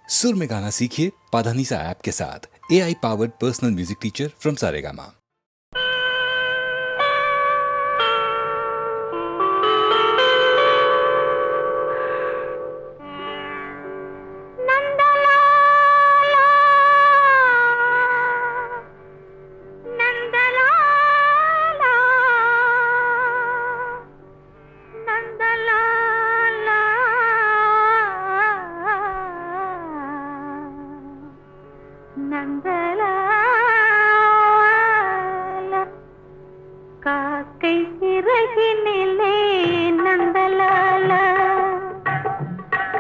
सुर में गाना सीखिए पाधानीसा ऐप के साथ। AI powered personal music teacher from Saregama. காக்கை சிறகினிலே நந்தலாலா,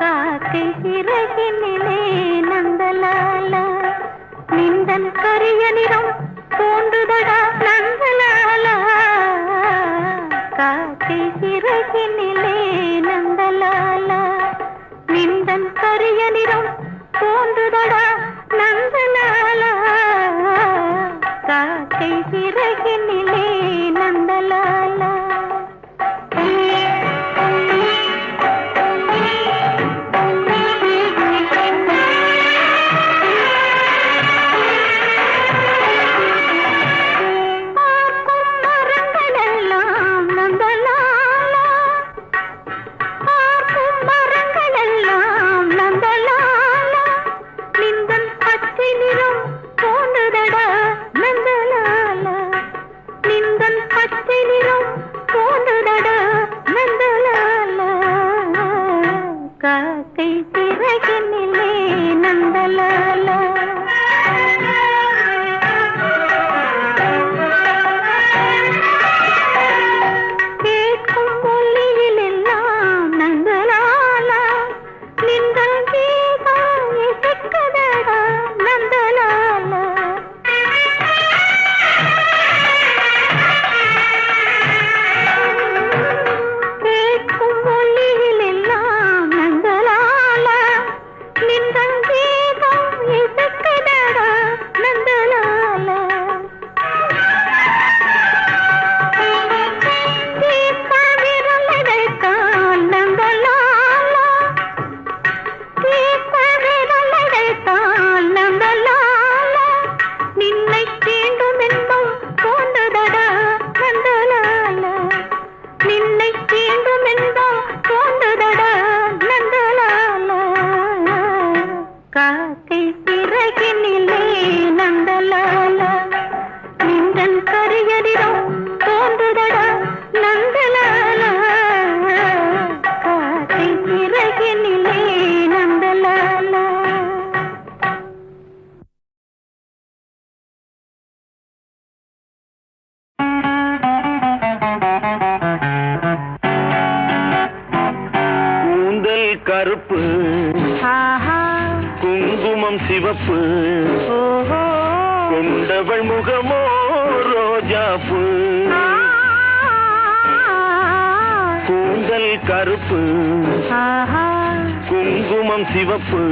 காக்கை சிறகினிலே நந்தலாலா, நிந்தன் கரிய நிறம் தோன்றுதடா நந்தலாலா, காக்கை சிறகினிலே நந்தலாலா, நிந்தன் கரிய நிறம் தோன்றுதடா நந்தலாலா, காக்கை சிறகினிலே நந்தலாலா. காக்கை சிறகினிலே நந்தலாலா. கேட்கும் ஒலியில் எல்லாம் நந்தலாலா, நின்றல் கீதம் இசைக்குதடா நந்தலாலா. கேட்கும் ஒலியில் எல்லாம் நந்தலாலா, நின்றல் கீதம் இசைக்குதடா நந்தலாலா. தீர்த்த விரலடைத்தான் நந்தலாலா, தீர்த்த விரலடைத்தான் நந்தலாலா, நின்னை தீண்டும் இன்பம் தோன்றுதடா நந்தலாலா, நின்னை தீண்டும் இன்பம் தோன்றுதடா நந்தலாலா. காக்கை சிறகினிலே நந்தலாலா, நின்றன் கரியரிடம் தோன்றுதடா நந்தலாலா, காக்கை சிறகினிலே நந்தலாலா. கூந்தல் கருப்பு, ஆஹா, குங்குமம் சிவப்பு, ஓஹோ, கொண்டவள் முகமோ ரோஜாப்பு. கூந்தல் கருப்பு, ஆஹா, குங்குமம் சிவப்பு,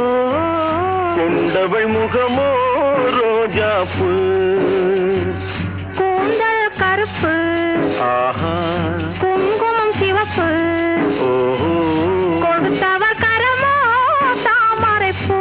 ஓஹோ, கொண்டவள் முகமோ ரோஜாப்பு. கூந்தல் கருப்பு, ஆஹா, குங்குமம் சிவப்பு, ஓஹோ, கொடுத்தவர் கரமோ தாமரைப்பூ.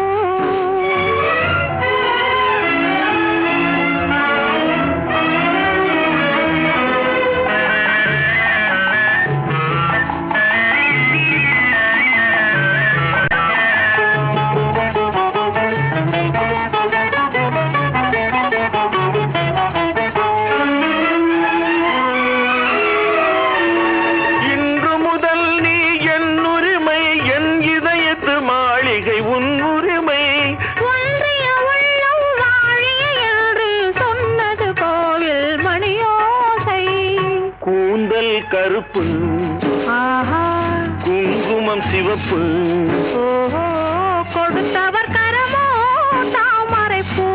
இன்று முதல் நீ என் உரிமை, என் இதயத்து மாளிகை உன் உரிமை. ஒன்றிய உள்ளம் வாழிய என்று சொன்னது கோவில் மணியோசை. கூந்தல் கருப்பு, ஆஹா, குங்குமம் சிவப்பு, ஓஹோ, கொடுத்தவர் கரமோ தாமரைப்பூ.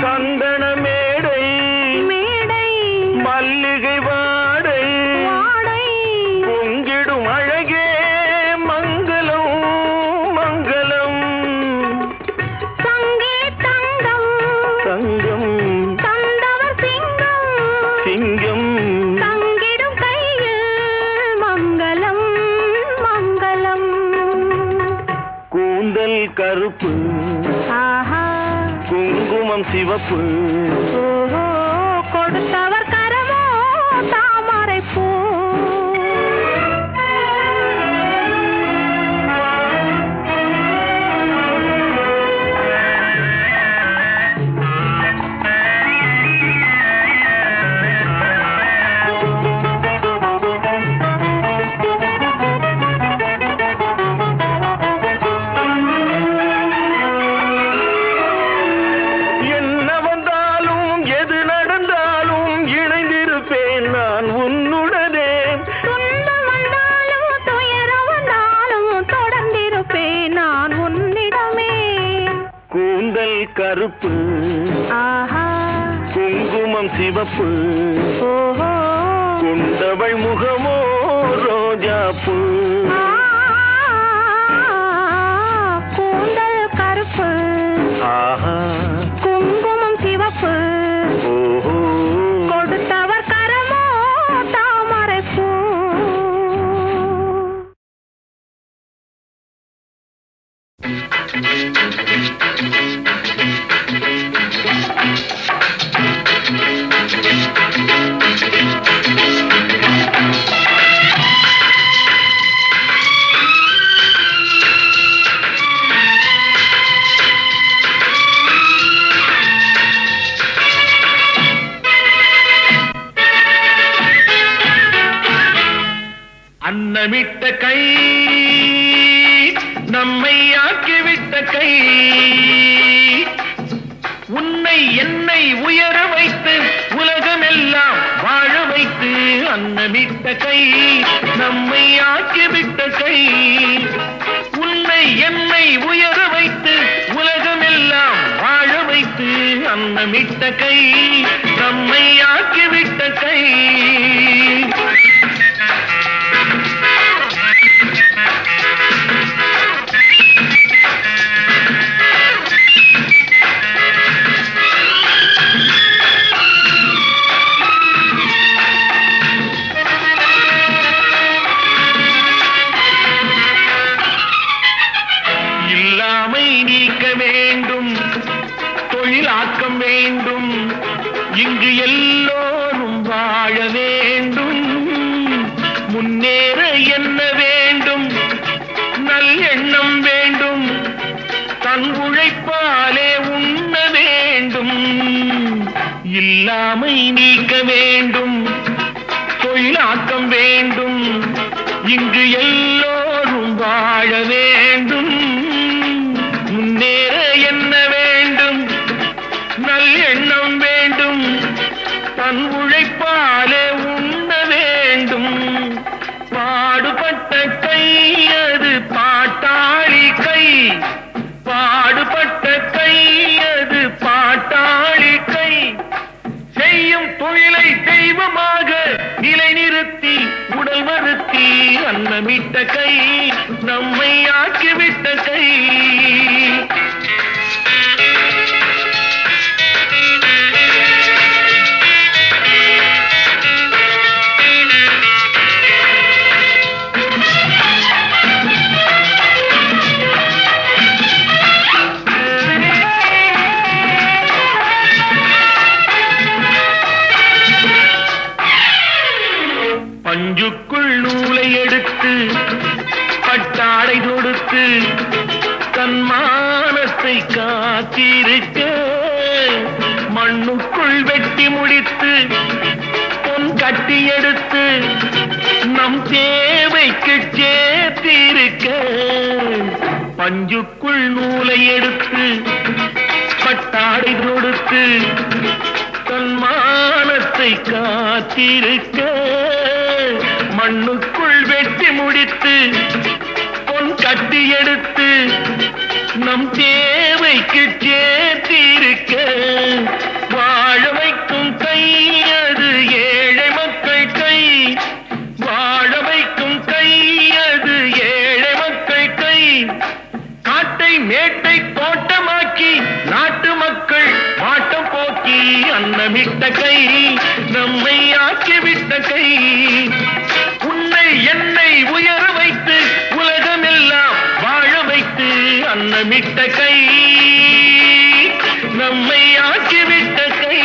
சந்தன மேடை, மேடை, மல்லிகை வா கருப்பு ஆஹா குங்குமம் சிவப்பு ஓஹோ கொடுத்தவர் கரமோ தாமரை பூ கருப்பு ஆஹா குங்குமம் சிவப்பு ஓஹோ கொண்டவள் முகமோ ரோஜாப்பூ கூந்தல் கருப்பு ஆஹா குங்குமம் சிவப்பு ஓஹோ கொடுத்தவர் கரமோ தாமரை பூ அன்னமிட்ட கை நம்மை ஆக்கிவிட்ட கை உன்னை என்னை உயர வைத்து உலகமெல்லாம் வாழ வைத்து அன்னமிட்ட கை நம்மை ஆக்கிவிட்ட கை உன்னை என்னை உயர வைத்து உலகமெல்லாம் வாழ வைத்து அன்னமிட்ட கை நம்மை ஆக்கிவிட்ட கை தொழிலாக்கம் வேண்டும் இங்கு எல்லோரும் வாழ வேண்டும் முன்னேற என்ன வேண்டும் நல் எண்ணம் வேண்டும் தன் உழைப்பாலே உண்ண வேண்டும் இல்லாமை நீக்க வேண்டும் தொழிலாக்கம் வேண்டும் இங்கு எல்லோரும் வாழ வேண்டும் முன்னேற என்ன வேண்டும் நல் எண்ணம் வேண்டும் தன் உழைப்பாலே உண்ண வேண்டும் பாடுபட்ட கை அது பாட்டாளி கை பாடுபட்ட கை அது பாட்டாளி கை செய்யும் தொழிலை தெய்வமாக நிலைநிறுத்தி உடல் வருத்தி அன்னமிட்ட கை நம்மை ஆக்கிவிட்ட கை பஞ்சுக்குள் நூலை எடுத்து பட்டாடை தொடுத்து தன்மானத்தை காத்திருக்க மண்ணுக்குள் வெட்டி முடித்து பொன் கட்டி எடுத்து நம் தேவைக்கு சேர்த்திருக்க பஞ்சுக்குள் நூலை எடுத்து பட்டாடை தொடுத்து தன்மானத்தை காத்திருக்க மண்ணுக்குள் வெட்டி முடித்து பொன் கட்டி எடுத்து நம் தேவைக்கு சேர்த்திருக்க வாழ வைக்கும் கை அது ஏழை மக்கள் கை வாழ வைக்கும் கை அது ஏழை மக்கள் கை காட்டை மேட்டை தோட்டமாக்கி நாட்டு மக்கள் வாட்டம் போக்கி அன்னமிட்ட கை நம்மை ஆக்கிவிட்ட கை உன்னை என்னை உயர வைத்து உலகமெல்லாம் வாழ வைத்து அன்னமிட்ட வட்டமிட்ட கை நம்மை ஆக்கிவிட்ட கை.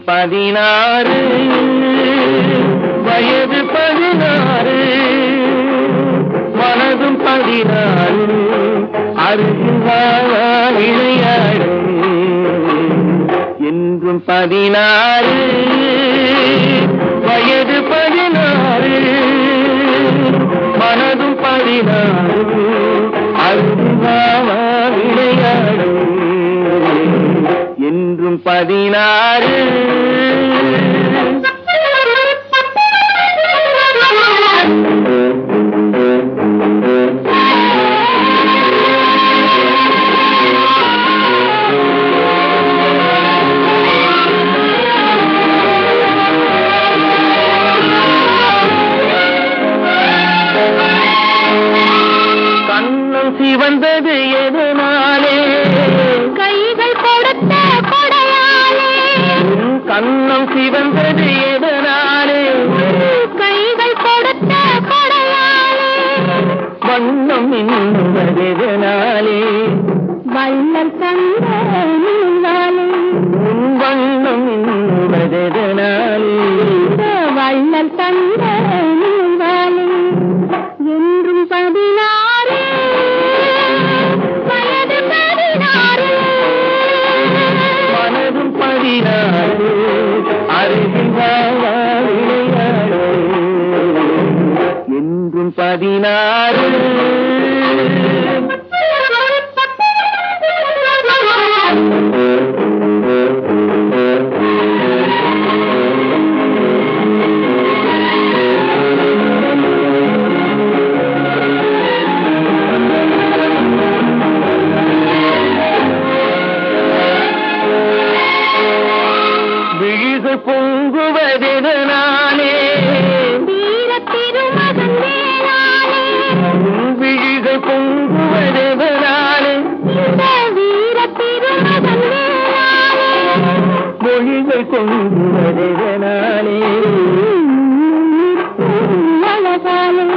பதினாறு வயது 16 மனதும் 16 அருகில் விளையாடு என்றும் 16 வயது 16 மனதும் 16 அருகில் விளையாடு என்றும் 16. கண்ணம் சிவந்தது எதனாலே கைகள் கொடுத்த கொடையாலே. கண்ணம் சிவந்தது எதனாலே கைகள் கொடுத்த கொடையாலே. வண்ணம் இன்னுவதெதனாலே வள்ளல் தந்த நீங்காலே. வண்ணம் இன்னுவதெதனாலே வள்ளல் தந்த நீங்காலே. என்றும் 16 வயது 16 மனதும் 16 அருகில் விளையாடு என்றும் 16. பொங்குவதெதனாலே வீர திருமகன் வேளாலே. விழிகள் பொங்குவதெதனாலே வீர திருமகன் வேளாலே. மொழிகள் பொங்குவதெதனாலே அழகாலே.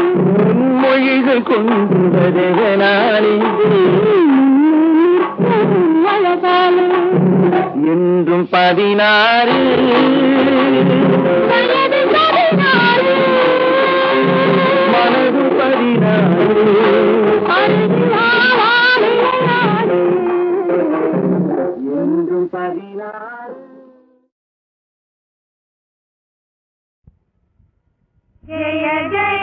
மொழிகள் பொங்குவதெதனாலே அழகாலே. என்றும் 16 வயது 16 மனது 16 என்றும் 16. ஜெய ஜெய